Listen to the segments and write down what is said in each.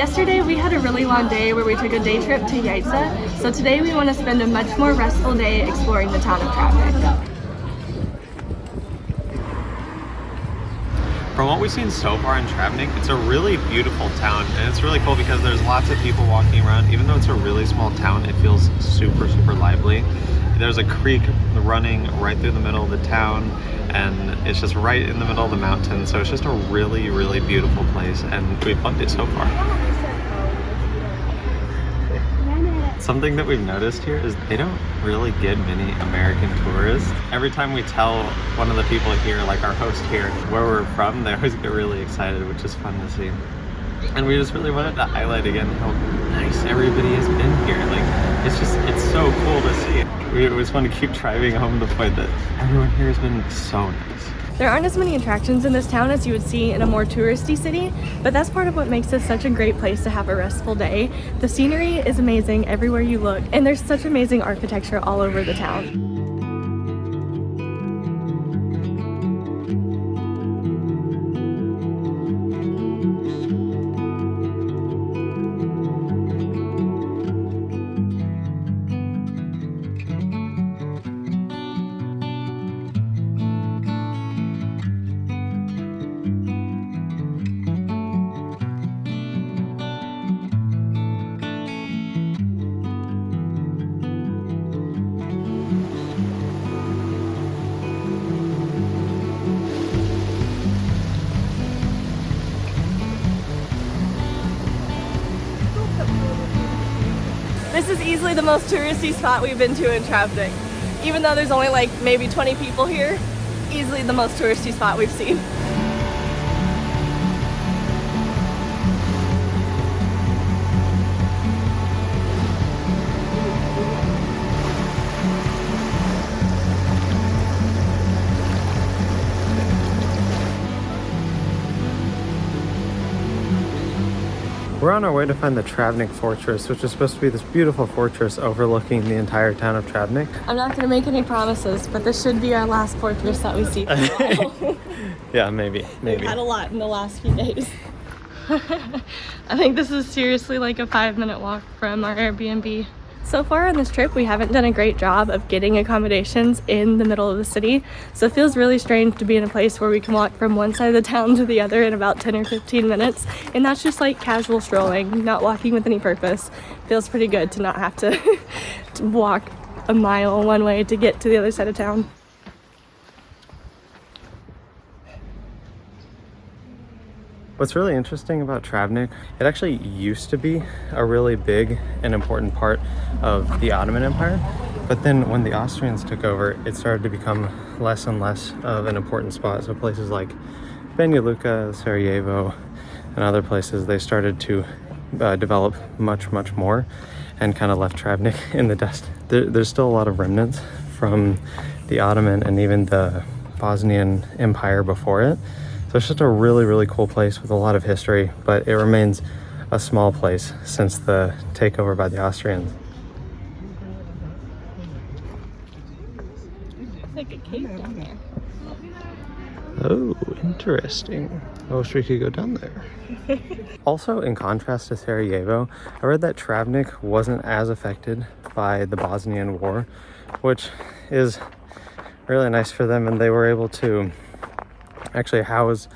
Yesterday we had a really long day where we took a day trip to Jajce, so today we want to spend a much more restful day exploring the town of Travnik. From what we've seen so far in Travnik, it's a really beautiful town, and it's really cool because there's lots of people walking around. Even though it's a really small town, it feels super, super lively. There's a creek running right through the middle of the town, and it's just right in the middle of the mountain, so it's just a really, really beautiful place, and we've loved it so far. Something that we've noticed here is they don't really get many American tourists. Every time we tell one of the people here, like our host here, where we're from, they always get really excited, which is fun to see. And we just really wanted to highlight again how nice everybody has been here. Like, it's so cool to see. We just want to keep driving home the point that everyone here has been so nice. There aren't as many attractions in this town as you would see in a more touristy city, but that's part of what makes this such a great place to have a restful day. The scenery is amazing everywhere you look, and there's such amazing architecture all over the town. This is easily the most touristy spot we've been to in Travnik. Even though there's only like maybe 20 people here, easily the most touristy spot we've seen. We're on our way to find the Travnik Fortress, which is supposed to be this beautiful fortress overlooking the entire town of Travnik. I'm not going to make any promises, but this should be our last fortress that we see for a while. Yeah, maybe. We've had a lot in the last few days. I think this is seriously like a 5-minute walk from our Airbnb. So far on this trip, we haven't done a great job of getting accommodations in the middle of the city, so it feels really strange to be in a place where we can walk from one side of the town to the other in about 10 or 15 minutes, and that's just like casual strolling, not walking with any purpose. Feels pretty good to not have to walk a mile one way to get to the other side of town. What's really interesting about Travnik, it actually used to be a really big and important part of the Ottoman Empire, but then when the Austrians took over, it started to become less and less of an important spot. So places like Banja Luka, Sarajevo, and other places, they started to develop much more and kind of left Travnik in the dust. There's still a lot of remnants from the Ottoman and even the Bosnian Empire before it. So it's just a really cool place with a lot of history, but it remains a small place since the takeover by the Austrians. It's like a cave down there. Oh, interesting. I wish we could go down there. Also, in contrast to Sarajevo, I read that Travnik wasn't as affected by the Bosnian War, which is really nice for them, and they were able to actually house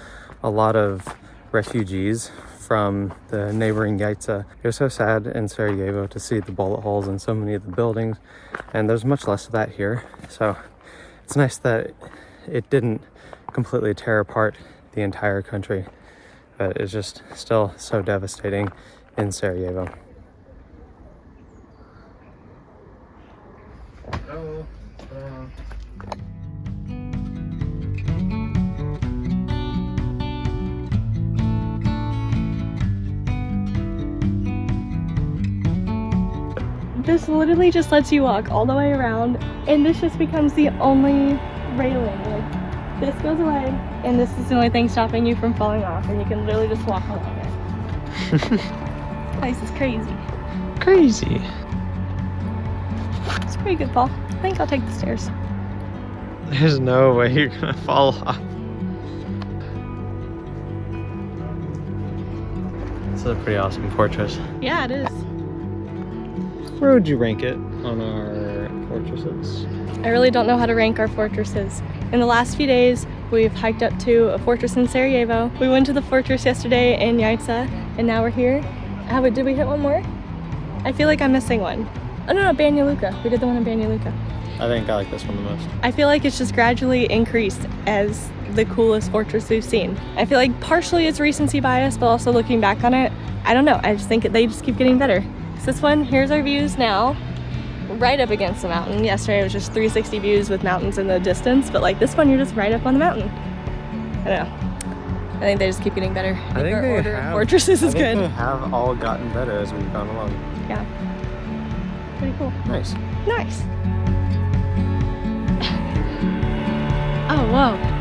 a lot of refugees from the neighboring Jajce. It was so sad in Sarajevo to see the bullet holes in so many of the buildings, and there's much less of that here. So it's nice that it didn't completely tear apart the entire country, but it's just still so devastating in Sarajevo. This literally just lets you walk all the way around, and this just becomes the only railing. Like, this goes away, and this is the only thing stopping you from falling off, and you can literally just walk along it. This place is crazy. Crazy. It's pretty good, Paul. I think I'll take the stairs. There's no way you're gonna fall off. This is a pretty awesome fortress. Yeah, it is. Where would you rank it on our fortresses? I really don't know how to rank our fortresses. In the last few days, we've hiked up to a fortress in Sarajevo. We went to the fortress yesterday in Jajce, and now we're here. Did we hit one more? I feel like I'm missing one. Oh no, Banja Luka. We did the one in Banja Luka. I think I like this one the most. I feel like it's just gradually increased as the coolest fortress we've seen. I feel like partially it's recency bias, but also looking back on it, I don't know. I just think they just keep getting better. So this one, here's our views now. Right up against the mountain. Yesterday it was just 360 views with mountains in the distance, but like this one, you're just right up on the mountain. I don't know. I think they just keep getting better. I think our they order of have, fortresses is good. They have all gotten better as we've gone along. Yeah. Pretty cool. Nice. Nice. Oh, whoa.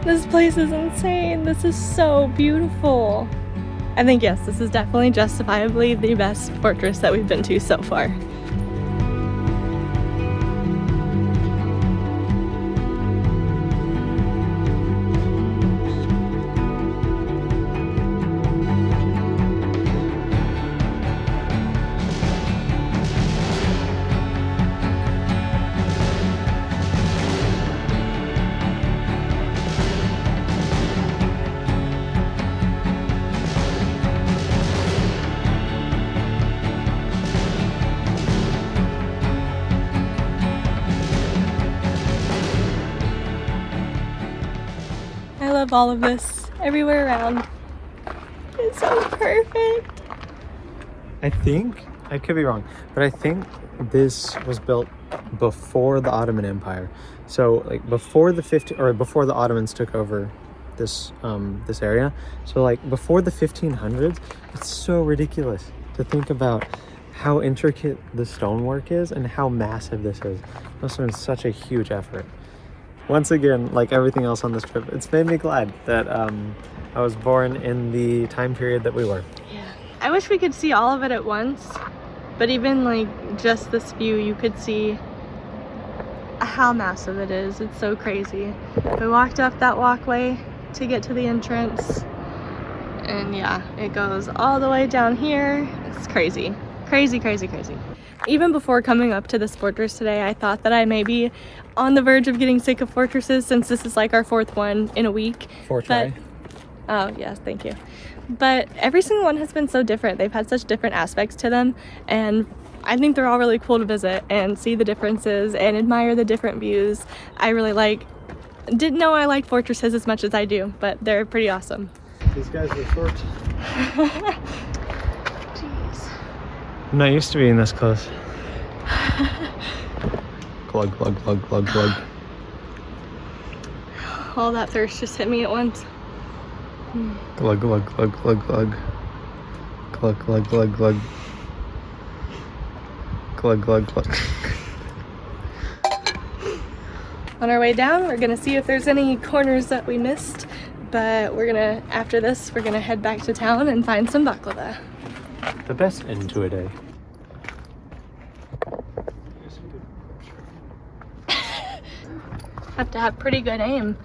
This place is insane. This is so beautiful. I think, yes, this is definitely justifiably the best fortress that we've been to so far. I love all of this everywhere around. It's so perfect. I think, I could be wrong, but I think this was built before the Ottoman Empire. So like before the Ottomans took over this this area. So like before the 1500s, it's so ridiculous to think about how intricate the stonework is and how massive this is. It must have been such a huge effort. Once again, like everything else on this trip, it's made me glad that I was born in the time period that we were. Yeah. I wish we could see all of it at once, but even like just this view, you could see how massive it is. It's so crazy. We walked up that walkway to get to the entrance, and yeah, it goes all the way down here. It's crazy. Crazy, crazy, crazy. Even before coming up to this fortress today, I thought that I may be on the verge of getting sick of fortresses since this is like our fourth one in a week. Try. Oh, yes, thank you. But every single one has been so different. They've had such different aspects to them, and I think they're all really cool to visit and see the differences and admire the different views. I really didn't know I liked fortresses as much as I do, but they're pretty awesome. These guys are short. Jeez. I'm not used to being this close. Glug, glug, glug, glug, glug. All that thirst just hit me at once. Glug, glug, glug, glug, glug. Glug, glug, glug, glug. Glug, glug, glug. On our way down, we're gonna see if there's any corners that we missed, but after this, we're gonna head back to town and find some baklava. The best end to a day. Have to have pretty good aim.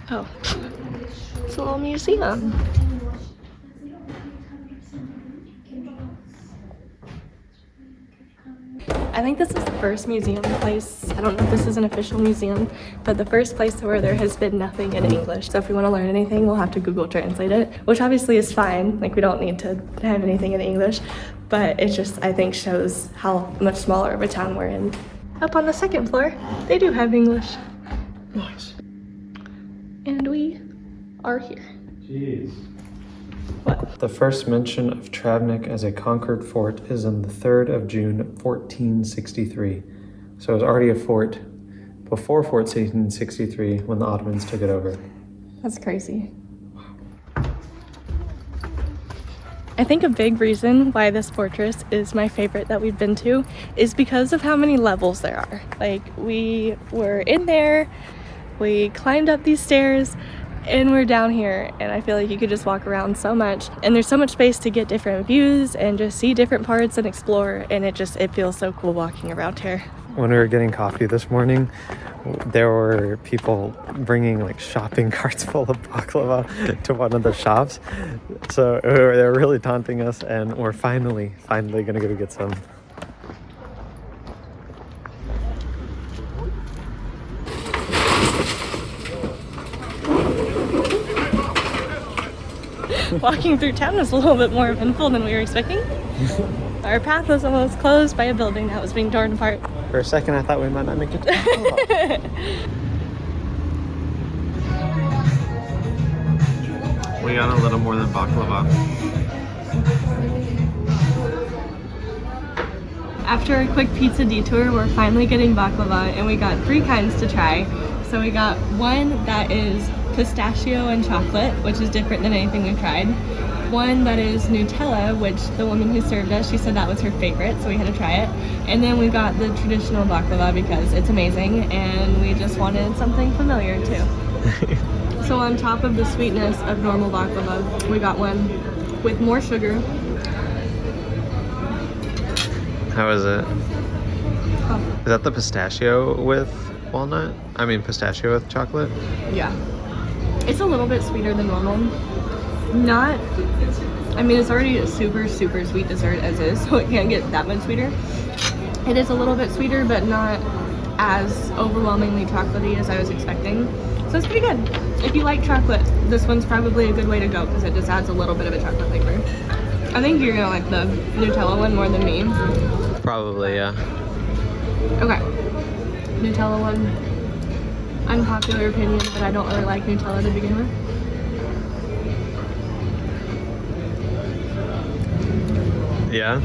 Oh, it's a little museum. I think this is the first museum place, I don't know if this is an official museum, but the first place where there has been nothing in English. So if we want to learn anything, we'll have to Google Translate it, which obviously is fine. Like, we don't need to have anything in English, but it just, I think, shows how much smaller of a town we're in. Up on the second floor, they do have English. Nice. And we are here. Jeez. What? The first mention of Travnik as a conquered fort is on the 3rd of June, 1463. So it was already a fort before 1463 when the Ottomans took it over. That's crazy. I think a big reason why this fortress is my favorite that we've been to is because of how many levels there are. Like, we were in there, we climbed up these stairs, And we're down here, and I feel like you could just walk around so much, and there's so much space to get different views and just see different parts and explore, and it feels so cool walking around here. When we were getting coffee this morning, there were people bringing like shopping carts full of baklava to one of the shops. So they were really taunting us, and we're finally gonna go get some. Walking through town was a little bit more eventful than we were expecting. Our path was almost closed by a building that was being torn apart. For a second, I thought we might not make it to We got a little more than baklava. After a quick pizza detour, we're finally getting baklava, and we got 3 kinds to try. So we got one that is pistachio and chocolate, which is different than anything we've tried. One that is Nutella, which the woman who served us, she said that was her favorite, so we had to try it. And then we got the traditional baklava because it's amazing, and we just wanted something familiar too. So on top of the sweetness of normal baklava, we got one with more sugar. How is it? Oh, Is that the pistachio with walnut? I mean pistachio with chocolate? yeah. It's a little bit sweeter than normal. Not, I mean, it's already a super sweet dessert as is, so it can't get that much sweeter. It is a little bit sweeter, but not as overwhelmingly chocolatey as I was expecting. So it's pretty good. If you like chocolate, this one's probably a good way to go because it just adds a little bit of a chocolate flavor. I think you're gonna like the Nutella one more than me. Probably, yeah. Okay. Nutella one. Unpopular opinion, but I don't really like Nutella to begin with. Yeah?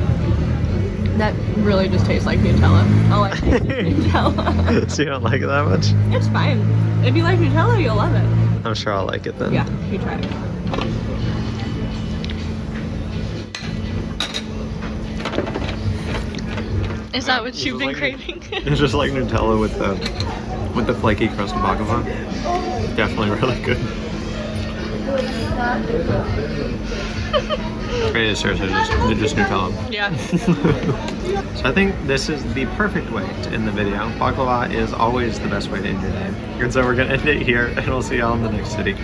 That really just tastes like Nutella. All I taste is Nutella. So you don't like it that much? It's fine. If you like Nutella, you'll love it. I'm sure I'll like it then. Yeah, you try it. Is that what you've been craving? It's just like Nutella with the flaky crust of baklava. Definitely really good. It is seriously just Nutella. Yeah. So I think this is the perfect way to end the video. Baklava is always the best way to end your day. And so we're gonna end it here, and we'll see y'all in the next city.